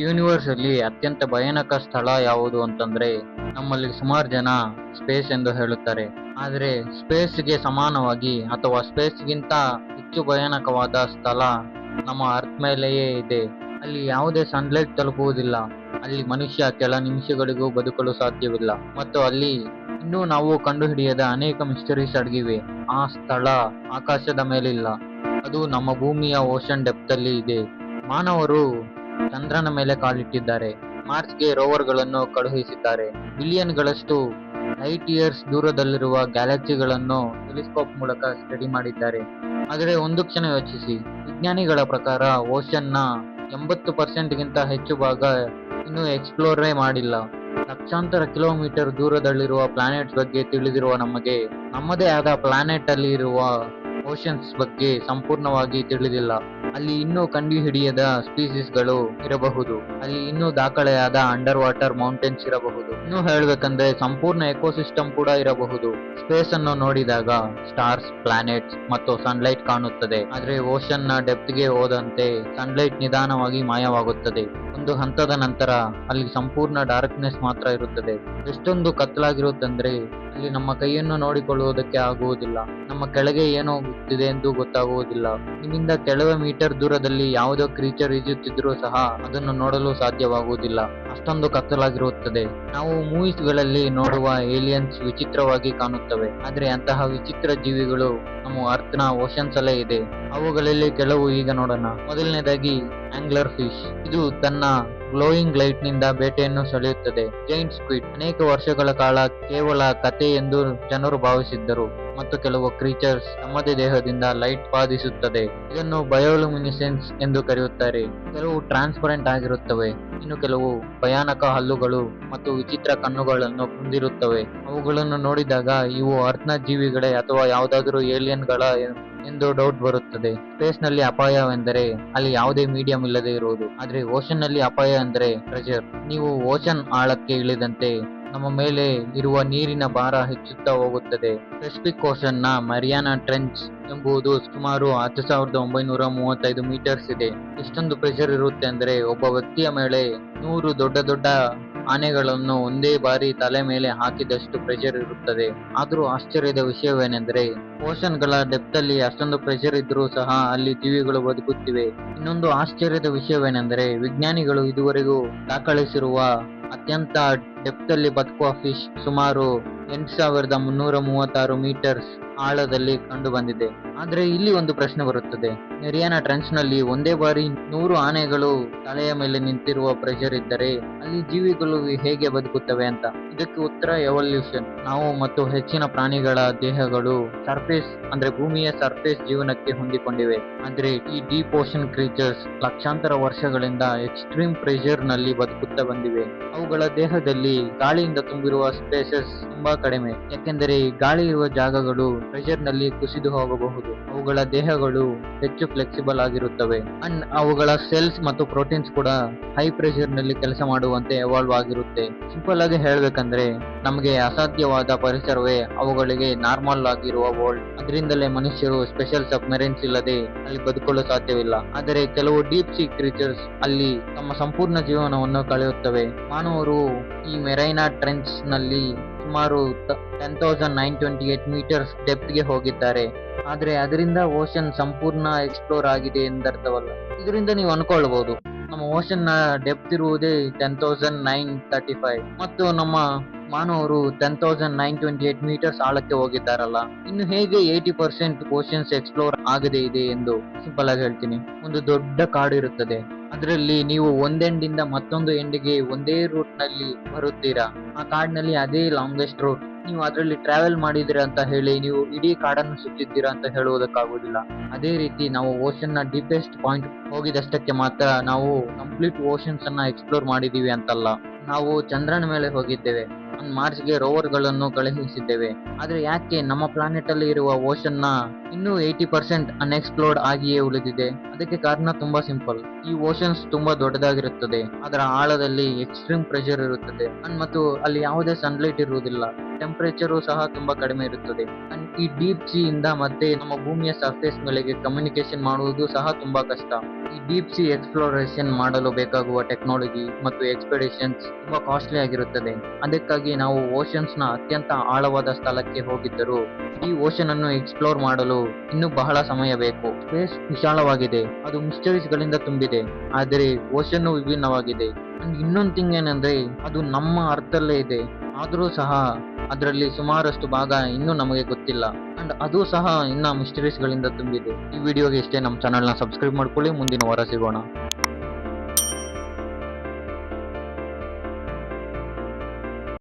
Universe ಅಲ್ಲಿ ಅತ್ಯಂತ ಭಯಾನಕ ಸ್ಥಳ ಯಾವುದು ಅಂತಂದ್ರೆ ನಮ್ಮಲ್ಲಿ ಸುಮಾರು ಜನ ಸ್ಪೇಸ್ ಎಂದು ಹೇಳುತ್ತಾರೆ. ಆದ್ರೆ ಸ್ಪೇಸ್ಗೆ ಸಮಾನವಾಗಿ ಅಥವಾ ಸ್ಪೇಸ್ಗಿಂತ ಹೆಚ್ಚು ಭಯಾನಕವಾದ ಸ್ಥಳ ನಮ್ಮ ಅರ್ತ್ ಮೇಲೆಯೇ ಇದೆ. ಅಲ್ಲಿ ಯಾವುದೇ ಸನ್ಲೈಟ್ ತಲುಪುವುದಿಲ್ಲ. ಅಲ್ಲಿ ಮನುಷ್ಯ ಕೆಲ ನಿಮಿಷಗಳಿಗೂ ಬದುಕಲು ಸಾಧ್ಯವಿಲ್ಲ ಮತ್ತು ಅಲ್ಲಿ ಇನ್ನೂ ನಾವು ಕಂಡುಹಿಡಿಯದ ಅನೇಕ ಮಿಸ್ಟರೀಸ್ ಅಡಗಿವೆ. ಆ ಸ್ಥಳ ಆಕಾಶದ ಮೇಲಿಲ್ಲ, ಅದು ನಮ್ಮ ಭೂಮಿಯ ಓಷನ್ ಡೆಪ್ತ್ ಅಲ್ಲಿ ಇದೆ. ಮಾನವರು ಚಂದ್ರನ ಮೇಲೆ ಕಾಲಿಟ್ಟಿದ್ದಾರೆ, ಮಾರ್ಸ್ಗೆ ರೋವರ್ಗಳನ್ನು ಕಳುಹಿಸಿದ್ದಾರೆ, ಬಿಲಿಯನ್ಗಳಷ್ಟು ಲೈಟ್ ಇಯರ್ಸ್ ದೂರದಲ್ಲಿರುವ ಗ್ಯಾಲಕ್ಸಿಗಳನ್ನು ಟೆಲಿಸ್ಕೋಪ್ ಮೂಲಕ ಸ್ಟಡಿ ಮಾಡಿದ್ದಾರೆ. ಆದರೆ ಒಂದು ಕ್ಷಣ ಯೋಚಿಸಿ, ವಿಜ್ಞಾನಿಗಳ ಪ್ರಕಾರ ಓಷನ್ನ 80% ಗಿಂತ ಹೆಚ್ಚು ಭಾಗ ಇನ್ನೂ ಎಕ್ಸ್ಪ್ಲೋರೇ ಮಾಡಿಲ್ಲ. ಲಕ್ಷಾಂತರ ಕಿಲೋಮೀಟರ್ ದೂರದಲ್ಲಿರುವ ಪ್ಲಾನೆಟ್ಸ್ ಬಗ್ಗೆ ತಿಳಿದಿರುವ ನಮಗೆ ನಮ್ಮದೇ ಆದ ಪ್ಲಾನೆಟ್ ಅಲ್ಲಿ ಇರುವ ಓಷನ್ಸ್ ಬಗ್ಗೆ ಸಂಪೂರ್ಣವಾಗಿ ತಿಳಿದಿಲ್ಲ. ಅಲ್ಲಿ ಇನ್ನೂ ಕಂಡುಹಿಡಿಯದ ಸ್ಪೀಸೀಸ್ಗಳು ಇರಬಹುದು, ಅಲ್ಲಿ ಇನ್ನೂ ದಾಖಲೆಯಾದ ಅಂಡರ್ ವಾಟರ್ ಮೌಂಟೇನ್ಸ್ ಇರಬಹುದು, ಇನ್ನೂ ಹೇಳಬೇಕಂದ್ರೆ ಸಂಪೂರ್ಣ ಎಕೋಸಿಸ್ಟಮ್ ಕೂಡ ಇರಬಹುದು. ಸ್ಪೇಸ್ ಅನ್ನು ನೋಡಿದಾಗ ಸ್ಟಾರ್ಸ್, ಪ್ಲಾನೆಟ್ಸ್ ಮತ್ತು ಸನ್ಲೈಟ್ ಕಾಣುತ್ತದೆ. ಆದ್ರೆ ಓಷನ್ ನ ಡೆಪ್ತ್ ಗೆ ಹೋದಂತೆ ಸನ್ಲೈಟ್ ನಿಧಾನವಾಗಿ ಮಾಯವಾಗುತ್ತದೆ. ಒಂದು ಹಂತದ ನಂತರ ಅಲ್ಲಿ ಸಂಪೂರ್ಣ ಡಾರ್ಕ್ನೆಸ್ ಮಾತ್ರ ಇರುತ್ತದೆ. ಎಷ್ಟೊಂದು ಕತ್ತಲಾಗಿರುತ್ತಂದ್ರೆ ಅಲ್ಲಿ ನಮ್ಮ ಕೈಯನ್ನು ನೋಡಿಕೊಳ್ಳುವುದಕ್ಕೆ ಆಗುವುದಿಲ್ಲ, ನಮ್ಮ ಕೆಳಗೆ ಏನೋ ಗೊತ್ತಿದೆ ಎಂದು ಗೊತ್ತಾಗುವುದಿಲ್ಲ. ನಿಮ್ಮಿಂದ ಕೆಲವೇ ಮೀಟರ್ ದೂರದಲ್ಲಿ ಯಾವುದೋ ಕ್ರೀಚರ್ ಈಜುತ್ತಿದ್ರೂ ಸಹ ಅದನ್ನು ನೋಡಲು ಸಾಧ್ಯವಾಗುವುದಿಲ್ಲ, ಅಷ್ಟೊಂದು ಕತ್ತಲಾಗಿರುತ್ತದೆ. ನಾವು ಮೂವೀಸ್ ಗಳಲ್ಲಿ ನೋಡುವ ಏಲಿಯನ್ಸ್ ವಿಚಿತ್ರವಾಗಿ ಕಾಣುತ್ತವೆ, ಆದ್ರೆ ಅಂತಹ ವಿಚಿತ್ರ ಜೀವಿಗಳು ನಮ್ಮ ಅರ್ತ್ ನ ಓಷನ್ಸ್ ಅಲ್ಲೇ ಇದೆ. ಅವುಗಳಲ್ಲಿ ಕೆಲವು ಈಗ ನೋಡೋಣ. ಮೊದಲನೇದಾಗಿ ಆಂಗ್ಲರ್ ಫಿಶ್. ಇದು ತನ್ನ ಗ್ಲೋಯಿಂಗ್ ಲೈಟ್ ನಿಂದ ಬೇಟೆಯನ್ನು ಸೆಳೆಯುತ್ತದೆ. ಜೈಂಟ್ ಸ್ಕ್ವಿಡ್ ಅನೇಕ ವರ್ಷಗಳ ಕಾಲ ಕೇವಲ ಕತೆ ಎಂದು ಜನರು ಭಾವಿಸಿದ್ದರು ಮತ್ತು ಕೆಲವು ಕ್ರೀಚರ್ಸ್ ತಮ್ಮದೇ ದೇಹದಿಂದ ಲೈಟ್ ಉತ್ಪಾದಿಸುತ್ತದೆ. ಇದನ್ನು ಬಯೋಲುಮಿನಿಸೆನ್ಸ್ ಎಂದು ಕರೆಯುತ್ತಾರೆ. ಕೆಲವು ಟ್ರಾನ್ಸ್ಪರೆಂಟ್ ಆಗಿರುತ್ತವೆ, ಇನ್ನು ಕೆಲವು ಭಯಾನಕ ಹಲ್ಲುಗಳು ಮತ್ತು ವಿಚಿತ್ರ ಕಣ್ಣುಗಳನ್ನು ಹೊಂದಿರುತ್ತವೆ. ಅವುಗಳನ್ನು ನೋಡಿದಾಗ ಇವು ಅರ್ತ್ನ ಜೀವಿಗಳೇ ಅಥವಾ ಯಾವುದಾದರೂ ಏಲಿಯನ್ಗಳ ಎಂದು ಡೌಟ್ ಬರುತ್ತದೆ. ಸ್ಪೇಸ್ ನಲ್ಲಿ ಅಪಾಯವೆಂದರೆ ಅಲ್ಲಿ ಯಾವುದೇ ಮೀಡಿಯಂ ಇಲ್ಲದೆ ಇರುವುದು, ಆದ್ರೆ ಓಷನ್ ನಲ್ಲಿ ಅಪಾಯ ಅಂದರೆ ಪ್ರೆಷರ್. ನೀವು ಓಷನ್ ಆಳಕ್ಕೆ ಇಳಿದಂತೆ ನಮ್ಮ ಮೇಲೆ ಇರುವ ನೀರಿನ ಭಾರ ಹೆಚ್ಚುತ್ತಾ ಹೋಗುತ್ತದೆ. ಪೆಸಿಫಿಕ್ ಓಷನ್ ನ ಮರಿಯಾನಾ ಟ್ರೆಂಚ್ ಎಂಬುದು ಸುಮಾರು 10,935 ಮೀಟರ್ಸ್ ಇದೆ. ಎಷ್ಟೊಂದು ಪ್ರೆಷರ್ ಇರುತ್ತೆ ಅಂದ್ರೆ ಒಬ್ಬ ವ್ಯಕ್ತಿಯ ಮೇಲೆ 100 ದೊಡ್ಡ ದೊಡ್ಡ ಆನೆಗಳನ್ನು ಒಂದೇ ಬಾರಿ ತಲೆ ಮೇಲೆ ಹಾಕಿದಷ್ಟು ಪ್ರೆಷರ್ ಇರುತ್ತದೆ. ಆದ್ರೂ ಆಶ್ಚರ್ಯದ ವಿಷಯವೇನೆಂದರೆ ಓಷನ್ ಗಳ ಡೆಪ್ತ್ ಅಲ್ಲಿ ಅಷ್ಟೊಂದು ಪ್ರೆಷರ್ ಇದ್ರೂ ಸಹ ಅಲ್ಲಿ ಜೀವಿಗಳು ಬದುಕುತ್ತಿವೆ. ಇನ್ನೊಂದು ಆಶ್ಚರ್ಯದ ವಿಷಯವೇನೆಂದರೆ ವಿಜ್ಞಾನಿಗಳು ಇದುವರೆಗೂ ದಾಖಲಿಸಿರುವ ಅತ್ಯಂತ ಡೆಪ್ತ್ ಅಲ್ಲಿ ಬದುಕುವ ಫಿಶ್ ಸುಮಾರು 8,336 ಮೀಟರ್ಸ್ ಆಳದಲ್ಲಿ ಕಂಡು ಬಂದಿದೆ. ಆದ್ರೆ ಇಲ್ಲಿ ಒಂದು ಪ್ರಶ್ನೆ ಬರುತ್ತದೆ, ಮೆರಿಯಾನಾ ಟ್ರೆಂಚ್ ನಲ್ಲಿ ಒಂದೇ ಬಾರಿ 100 ಆನೆಗಳು ತಲೆಯ ಮೇಲೆ ನಿಂತಿರುವ ಪ್ರೆಷರ್ ಇದ್ದರೆ ಅಲ್ಲಿ ಜೀವಿಗಳು ಹೇಗೆ ಬದುಕುತ್ತವೆ ಅಂತ. ಇದಕ್ಕೆ ಉತ್ತರ ಎವಲ್ಯೂಷನ್. ನಾವು ಮತ್ತು ಹೆಚ್ಚಿನ ಪ್ರಾಣಿಗಳ ದೇಹಗಳು ಸರ್ಫೇಸ್ ಅಂದ್ರೆ ಭೂಮಿಯ ಸರ್ಫೇಸ್ ಜೀವನಕ್ಕೆ ಹೊಂದಿಕೊಂಡಿವೆ. ಆದ್ರೆ ಈ ಡೀಪ್ ಓಷನ್ ಕ್ರೀಚರ್ಸ್ ಲಕ್ಷಾಂತರ ವರ್ಷಗಳಿಂದ ಎಕ್ಸ್ಟ್ರೀಮ್ ಪ್ರೆಷರ್ ನಲ್ಲಿ ಬದುಕುತ್ತಾ ಬಂದಿವೆ. ಅವುಗಳ ದೇಹದಲ್ಲಿ ಗಾಳಿಯಿಂದ ತುಂಬಿರುವ ಸ್ಪೇಸಸ್ ತುಂಬಾ ಕಡಿಮೆ, ಯಾಕೆಂದರೆ ಗಾಳಿ ಇರುವ ಜಾಗಗಳು ಪ್ರೆಷರ್ ನಲ್ಲಿ ಕುಸಿದು ಹೋಗಬಹುದು. ಅವುಗಳ ದೇಹಗಳು ಹೆಚ್ಚು ಫ್ಲೆಕ್ಸಿಬಲ್ ಆಗಿರುತ್ತವೆ ಅಂಡ್ ಅವುಗಳ ಸೆಲ್ಸ್ ಮತ್ತು ಪ್ರೋಟೀನ್ಸ್ ಕೂಡ ಹೈ ಪ್ರೆಷರ್ ನಲ್ಲಿ ಕೆಲಸ ಮಾಡುವಂತೆ ಎವಾಲ್ವ್ ಆಗಿರುತ್ತೆ. ಸಿಂಪಲ್ ಆಗಿ ಹೇಳ್ಬೇಕಂದ್ರೆ ನಮಗೆ ಅಸಾಧ್ಯವಾದ ಪರಿಸರವೇ ಅವುಗಳಿಗೆ ನಾರ್ಮಲ್ ಆಗಿರುವ ವರ್ಲ್ಡ್. ಅದರಿಂದಲೇ ಮನುಷ್ಯರು ಸ್ಪೆಷಲ್ ಸಬ್ಮರೀನ್ಸ್ ಇಲ್ಲದೆ ಅಲ್ಲಿ ಬದುಕಲು ಸಾಧ್ಯವಿಲ್ಲ. ಆದರೆ ಕೆಲವು ಡೀಪ್ ಸಿ ಕ್ರೀಚರ್ಸ್ ಅಲ್ಲಿ ತಮ್ಮ ಸಂಪೂರ್ಣ ಜೀವನವನ್ನು ಕಳೆಯುತ್ತವೆ. ಮಾನವರು ಈ ಮೆರೈನಾ ಟ್ರೆಂಚ್ ನಲ್ಲಿ ಸುಮಾರು 10,928 ಮೀಟರ್ಸ್ ಡೆಪ್ತ್ ಗೆ ಹೋಗಿದ್ದಾರೆ. ಆದ್ರೆ ಅದರಿಂದ ಓಷನ್ ಸಂಪೂರ್ಣ ಎಕ್ಸ್ಪ್ಲೋರ್ ಆಗಿದೆ ಎಂದರ್ಥವಲ್ಲ. ಇದರಿಂದ ನೀವು ಅನ್ಕೊಳ್ಬಹುದು ನಮ್ಮ ಓಷನ್ ನ ಡೆಪ್ತ್ ಇರುವುದೇ 10,935 ಮತ್ತು ನಮ್ಮ ಮಾನವರು 10,928 ಮೀಟರ್ಸ್ ಆಳಕ್ಕೆ ಹೋಗಿದ್ದಾರಲ್ಲ, ಇನ್ನು ಹೇಗೆ 80% ಓಷನ್ಸ್ ಎಕ್ಸ್ಪ್ಲೋರ್ ಆಗದೆ ಇದೆ ಎಂದು ಸಿಂಪಲ್ ಆಗಿ ಹೇಳ್ತೀನಿ. ಒಂದು ದೊಡ್ಡ ಕಾಡು ಇರುತ್ತದೆ, ಅದರಲ್ಲಿ ನೀವು ಒಂದೆಂಡಿಂದ ಮತ್ತೊಂದು ಎಂಡಿಗೆ ಒಂದೇ ರೂಟ್ ನಲ್ಲಿ ಬರುತ್ತೀರಾ. ಆ ಕಾಡಿನಲ್ಲಿ ಅದೇ ಲಾಂಗೆಸ್ಟ್ ರೂಟ್. ನೀವು ಅದರಲ್ಲಿ ಟ್ರಾವೆಲ್ ಮಾಡಿದಿರಾ ಅಂತ ಹೇಳಿ ನೀವು ಇಡೀ ಕಾಡನ್ನು ಸುತ್ತಿದ್ದೀರಾ ಅಂತ ಹೇಳುವುದಕ್ಕಾಗುವುದಿಲ್ಲ. ಅದೇ ರೀತಿ ನಾವು ಓಷನ್ ನ ಡೀಪೆಸ್ಟ್ ಪಾಯಿಂಟ್ ಹೋಗಿದಷ್ಟಕ್ಕೆ ಮಾತ್ರ ನಾವು ಕಂಪ್ಲೀಟ್ ಓಷನ್ಸ್ ಅನ್ನ ಎಕ್ಸ್ಪ್ಲೋರ್ ಮಾಡಿದೀವಿ ಅಂತಲ್ಲ. ನಾವು ಚಂದ್ರನ ಮೇಲೆ ಹೋಗಿದ್ದೇವೆ, ಮಾರ್ಸ್ ಗೆ ರೋವರ್ ಗಳನ್ನು ಕಳುಹಿಸಿದ್ದೇವೆ. ಆದ್ರೆ ಯಾಕೆ ನಮ್ಮ ಪ್ಲಾನೆಟ್ ಅಲ್ಲಿ ಇರುವ ಓಷನ್ ನ ಇನ್ನೂ 80% ಅನ್ಎಕ್ಸ್ಪ್ಲೋರ್ಡ್ ಆಗಿಯೇ ಉಳಿದಿದೆ? ಅದಕ್ಕೆ ಕಾರಣ ತುಂಬಾ ಸಿಂಪಲ್. ಈ ಓಷನ್ಸ್ ತುಂಬಾ ದೊಡ್ಡದಾಗಿರುತ್ತದೆ, ಅದರ ಆಳದಲ್ಲಿ ಎಕ್ಸ್ಟ್ರೀಮ್ ಪ್ರೆಷರ್ ಇರುತ್ತದೆ ಮತ್ತು ಅಲ್ಲಿ ಯಾವುದೇ ಸನ್ಲೈಟ್ ಇರುವುದಿಲ್ಲ, ಟೆಂಪರೇಚರು ಸಹ ತುಂಬಾ ಕಡಿಮೆ ಇರುತ್ತದೆ. ಈ ಡೀಪ್ ಸಿ ಇಂದ ಮತ್ತೆ ನಮ್ಮ ಭೂಮಿಯ ಸರ್ಫೇಸ್ ಮೇಲೆಗೆ ಕಮ್ಯುನಿಕೇಶನ್ ಮಾಡುವುದು ಸಹ ತುಂಬಾ ಕಷ್ಟ. ಈ ಡೀಪ್ ಸಿ ಎಕ್ಸ್ಪ್ಲೋರೇಷನ್ ಮಾಡಲು ಬೇಕಾಗುವ ಟೆಕ್ನಾಲಜಿ ಮತ್ತು ಎಕ್ಸ್ಪೆಡಿಷನ್ಸ್ ತುಂಬಾ ಕಾಸ್ಟ್ಲಿ ಆಗಿರುತ್ತದೆ. ಅದಕ್ಕಾಗಿ ನಾವು ಓಷನ್ಸ್ ನ ಅತ್ಯಂತ ಆಳವಾದ ಸ್ಥಳಕ್ಕೆ ಹೋಗಿದ್ದರೂ ಇಡೀ ಓಷನ್ ಅನ್ನು ಎಕ್ಸ್ಪ್ಲೋರ್ ಮಾಡಲು ಇನ್ನೂ ಬಹಳ ಸಮಯ ಬೇಕು. ಸ್ಪೇಸ್ ವಿಶಾಲವಾಗಿದೆ, ಅದು ಮಿಸ್ಟರೀಸ್ ಗಳಿಂದ ತುಂಬಿದೆ, ಆದರೆ ಓಷನ್ ವಿಭಿನ್ನವಾಗಿದೆ. ಅಂಡ್ ಇನ್ನೊಂದು ಥಿಂಗ್ ಏನಂದ್ರೆ ಅದು ನಮ್ಮ ಅರ್ಥದಲ್ಲೇ ಇದೆ, ಆದರೂ ಸಹ ಅದರಲ್ಲಿ ಸುಮಾರಷ್ಟು ಭಾಗ ಇನ್ನೂ ನಮಗೆ ಗೊತ್ತಿಲ್ಲ. ಅಂಡ್ ಅದು ಸಹ ಇನ್ನ ಮಿಸ್ಟರೀಸ್ ಗಳಿಂದ ತುಂಬಿದೆ. ಈ ವಿಡಿಯೋಗೆ ಇಷ್ಟೇ. ನಮ್ಮ ಚಾನಲ್ ನ ಸಬ್ಸ್ಕ್ರೈಬ್ ಮಾಡ್ಕೊಳ್ಳಿ. ಮುಂದಿನ ವಾರ ಸಿಗೋಣ.